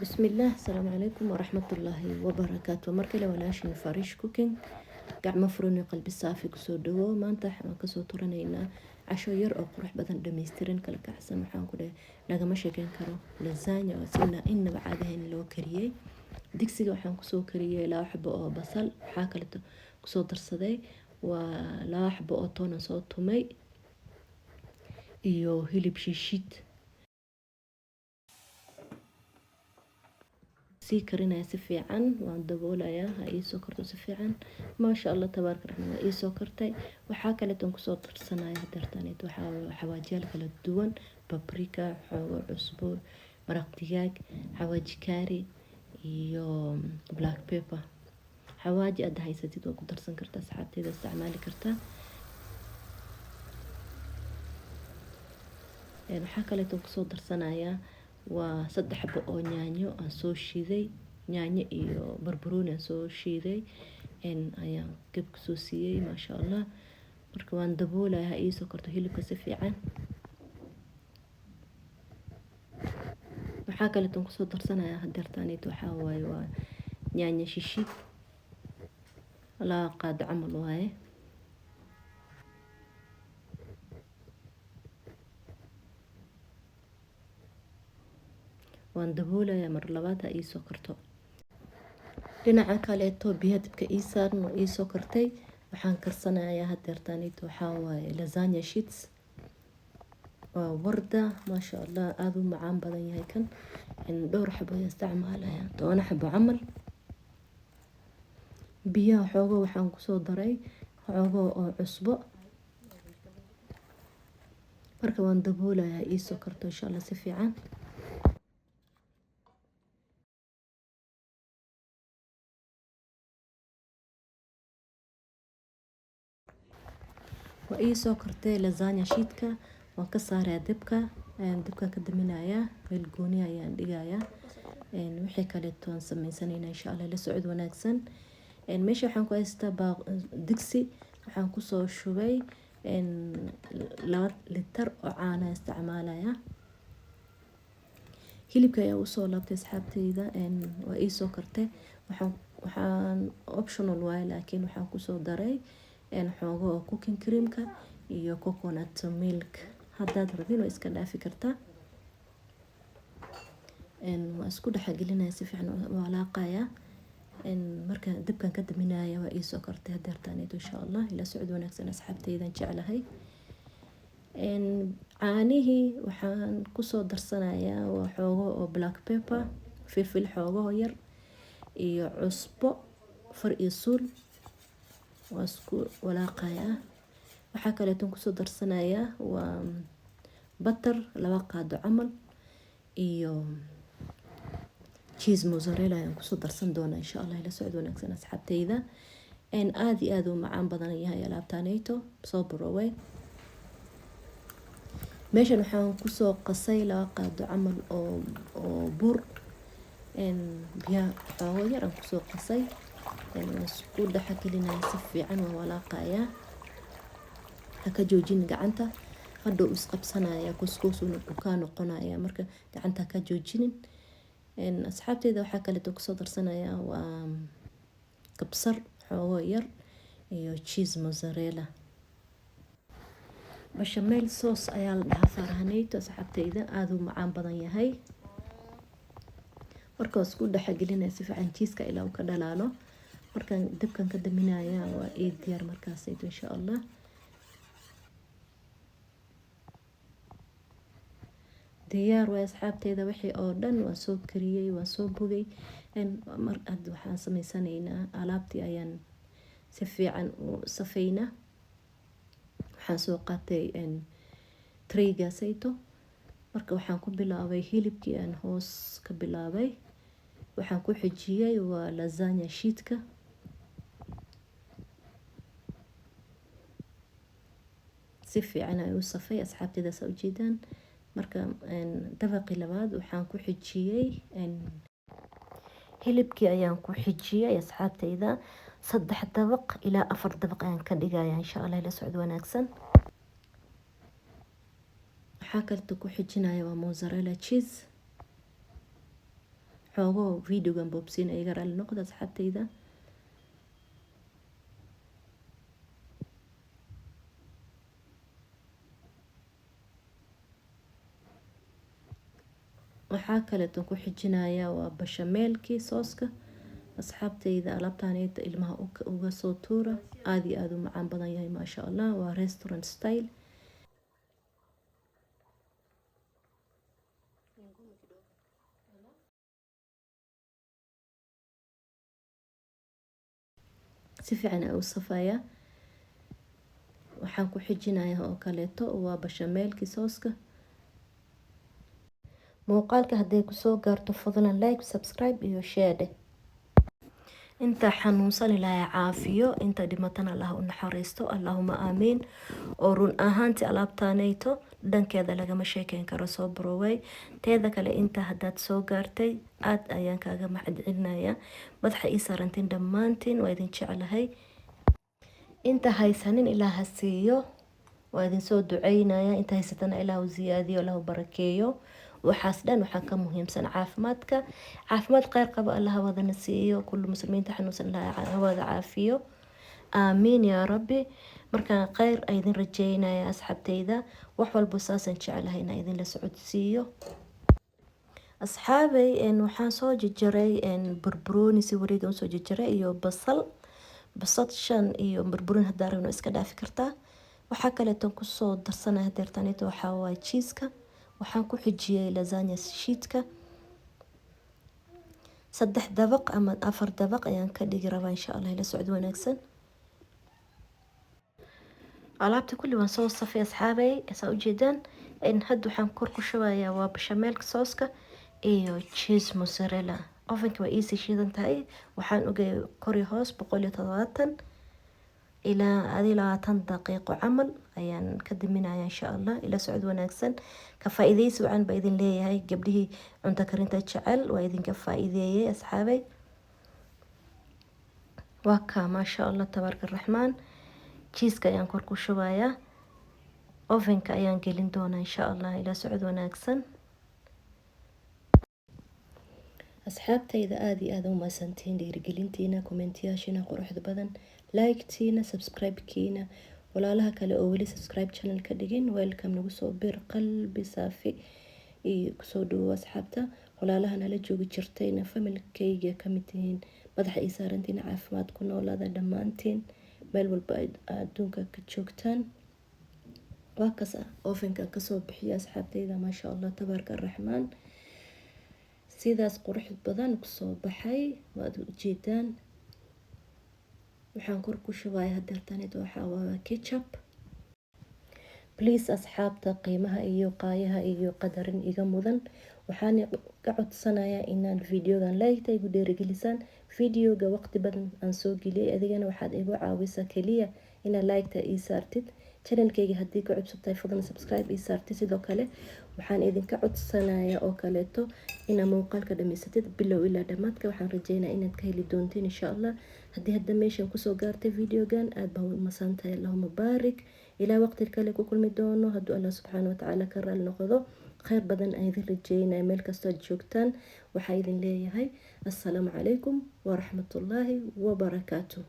بسم الله السلام عليكم ورحمة الله وبركاته مركلة ولاشين فاريش كوكينج gacmo furan iyo qalbi saafi kusoo dhawo maanta waxaan kasoo turanaynaa casho yar oo qurux badan dhameystiran kala kacsan waxaan ku dhahay lagama sheekeyn karo lasagna oo sina inaba caadahayn loo kariyay digsiga waxaan kusoo kariyay laba xabo oo basal waxaa kale kusoo darsaday waa laba xabo oo toon soo tumay iyo hilib shiishid sii karinaya si fiican waan daboolayaa ha ii soo karto si fiican maasha Allah tabaaraka raxmaan ii soo kartay waxa kale tan ku soo darsanaya hadartaneed waxa xawaajiyaal kala duwan paprika xoogo cusbo maraq digaag xawaaji kaari iyo black pepper xawaaji aad haysatid oo ku darsan kartaa saxaabteeda isticmaali kartaa waxa kale tan ku soo darsanaya waa 3 xabo oo yaanyo aan soo shiiday yaanyo iyo barbarooni aan soo shiiday ayaan gab ku soo siiyay maasha Allah marka waan daboolayaa ii soo karto hilibka si fiican waxa kale tan ku soo darsanaya hadartaneed waxa waaye waa yaanyo shishid la qaad camal waaye waan daboolayaa mar labaad ii soo karto dhinaca kale biyo dabka ii saaran oo ii soo kartay waxaan karsanayaa hadartaneed waxa waaye lasagna sheets waa warda maasha Allah aad u macaan badan yahay kan dhowr xabo isticmaalaya 10 xabo camal biyo xoogo waxaan ku soo daray xoogo oo cusbo marka waan daboolayaa ii soo karto insha Allah si fiican وإيه سو كرتي لازانيا شيتكا وكسارة دبكا دبكا كدمنايا بالجونيا يعني دقايا وحي كالتون سمين سنين إن شاء الله لسعود وناكسن ماشي وحن كويستا دكسي وحن كسو شوي لتر عانا استعمالها hilibka ayaa u soo laabtay asxaabteyda waa ii soo kartay waxaan optional waaye laakiin waxaan ku soo daray xoogo oo cooking creamka iyo coconut milk haddaad rabin waa iska dhaafi kartaa waa isku dhaxgelinaya si fiican waa laaqaya marka dabkan ka daminaya waa ii soo kartay hadeertaneed insha Allah ila socod wanaagsan asxaabteydan jeclahay caanihii waxaan ku soo darsanayaa waa xoogo oo black pepper filfil xoogo yar iyo cusbo far iyo suul waa isku walaaqaya waxa kale tan ku soo darsanayaa waa butter 2 qaado camal iyo cheese mozzarella aan ku soo darsan doona insha Allah ila socod wanaagsan asxaabteyda aad iyo aad u macaan badan yahay alaabtaaneyto soo baroway meeshan waxaan ku soo qasay 2 qaado camal oo bur biyo xoogo yar aan ku soo qasay isku dhaxgelinaya si fiican waa walaaqaya ka joojin gacanta hadhow isqabsanaya kuskuusuna ka noqonaya marka gacanta ka joojinin asxaabteyda waxa kale oo ku soo darsanaya waa kabsar xoogo yar iyo cheese mozzarella bechamel sauce ayaa la dhahaa farahaneyto asxaabteyda aad u macaan badan yahay marka isku dhaxgelinaya si fiican cheese-ka ilaa uu ka dhalaalo markaan dabkan ka daminaya waa diyaar markaas insha Allah diyaar waa asxaabteyda wixii oo dhan waa soo kariyay waa soo bogay mar aad waxaan sameysanaynaa alaabtii ayaan si fiican u safeynaa waxaan soo qaatay trayga sayto marka waxaan ku bilaabay hilibkii aan hoos ka bilaabay waxaan ku xijiyay waa lasagna sheetka si fiican ay u safay asxaabteyda soo jeedaan marka dabaqii labaad waxaan ku xijiyay hilibkii ayaan ku xijiyay asxaabteyda 3 dabaq ilaa 4 dabaq ayaan ka dhigayaa insha Allah ila socod wanaagsan waxa kale ku xijinaya waa mozzarella cheese xoogo videogan boobsiina iga raali noqda asxaabtayda. waxaa kaleeto ku xijinayaa waa bashameelkii sooska asxaabtayda. alaabtaaneyta ilmaha uga soo tuura, aada iyo aada u macaan badan yahay maasha allah. waa restaurant style. si fiican u safaya. waxaan ku xijinayaa oo kaleeto waa bashameelkii sooska. muuqaalka hadday kusoo gaarto fadlan like, subscribe iyo share. inta xanuunsan ilaahay caafiyo, inta dhimatana allah u naxariisto, allahuma aamiin. oo run ahaantii alaabtaaneyto dhankeeda lagama sheekeyn karo, soo baroway. teeda kale inta haddaad soo gaartay aad ayaan kaaga mahadcelinayaa. madaxa ii saarantiin dhammaantiin, waa idin jeclahay. inta haysanin ilaaha siiyo, waa idin soo duceynaya. inta haysatana ilaahu ziyaadiyo, ilaahu barakeeyo. waxaas dhan waxaa ka muhiimsan caafimaadka. caafimaad kheyr qabo allaha wadana siiyo. kullu muslimiinta xanuunsan ilaha wada caafiyo, aamiin yaa rabbi. markaan kheyr aydin rajeynaya asxaabtayda. wax walba saasaan jeclahay inaan idinla socodsiiyo. asxaabay waxaan soo jarjaray barbarooni si wareega usoo jarjaray iyo basal shan iyo barbarooni haddaa rabno iska dhaafi kartaa. waxaa kaleeto kusoo darsanaya deertaanito waxaa waaye cheeska. waxaan ku xijiyay lasagna sheetka 3 dabaq ama 4 dabaq ayaan ka dhigi rabaa insha Allah. ila socod wanaagsan. alaabta kulli waan soo safay asxaabay, saa u jeedaan. hadda waxaan kor ku shubayaa waa bashameelka sooska iyo cheese mozzarella. ovenka waa easy shiidan tahay. waxaan ogay kor iyo hoos 170 ilaa 20 daqiiqo camal ayaan ka diminayaa insha Allah. ila socod wanaagsan. ka faa'iideysi wacan baa idin leeyahay gabdhihii cunto karinta jecel, waa idinka faa'iideeyay asxaabay. waa ka maasha Allah tabaaraka raxmaan. cheeska ayaan kor ku shubayaa. ovenka ayaan gelin doonaa insha Allah. ila socod wanaagsan. asxaabtayda aada iyo aada u mahadsantihiin dhiirigelintiina, kommentiyaashiina quruxda badan, like-tiina, subscribe-kiina. walaalaha kale oo weli subscribe channel ka dhigin, welcome nagu soo bir qalbi saafi iyo kusoo dhawo asxaabta. walaalaha nala joogi jirtayna familkayga ka mid tihiin. madaxa ii saarantiina caafimaad ku noolaada dhammaantiin meel walba adduunka ka joogtaan. waa kasa ovenka kasoo bixiya asxaabtayda maasha Allah tabaaraka raxmaan. sidaas qurux badan kusoo baxay waad u jeedaan. waxaan kor ku shubaya hadeertanid waxaa waa ketchup. please asxaabta qiimaha iyo qaayaha iyo qadarin iga mudan, waxaan ka codsanayaa inaad videogan like igu dhiirigelisaan. videoga waqti badan aan soo geliyay, adigana waxaad igu caawisaa kaliya inaad like ii saartid. channelkayga haddii ka cusubtahay fadlan subscribe ii saartid. sidoo kale waxaan idinka codsanayaa oo kaleeto inaad muuqaalka dhamaysatid bilow ilaa dhammaadka. waxaan rajeynayaa inaad ka heli doontiin insha Allah. haddii hadda meeshan kusoo gaartay videogan aad baa u masantahay. allahuma baarik. ilaa waqti kale ku kulmi doono hadduu Allah subxaana watacaala ka raali noqdo. kheyr badan aan idin rajeynaya meel kastoo aad joogtaan. waxaa idin leeyahay assalaamu calaykum waraxmatullaahi wabarakaatuh.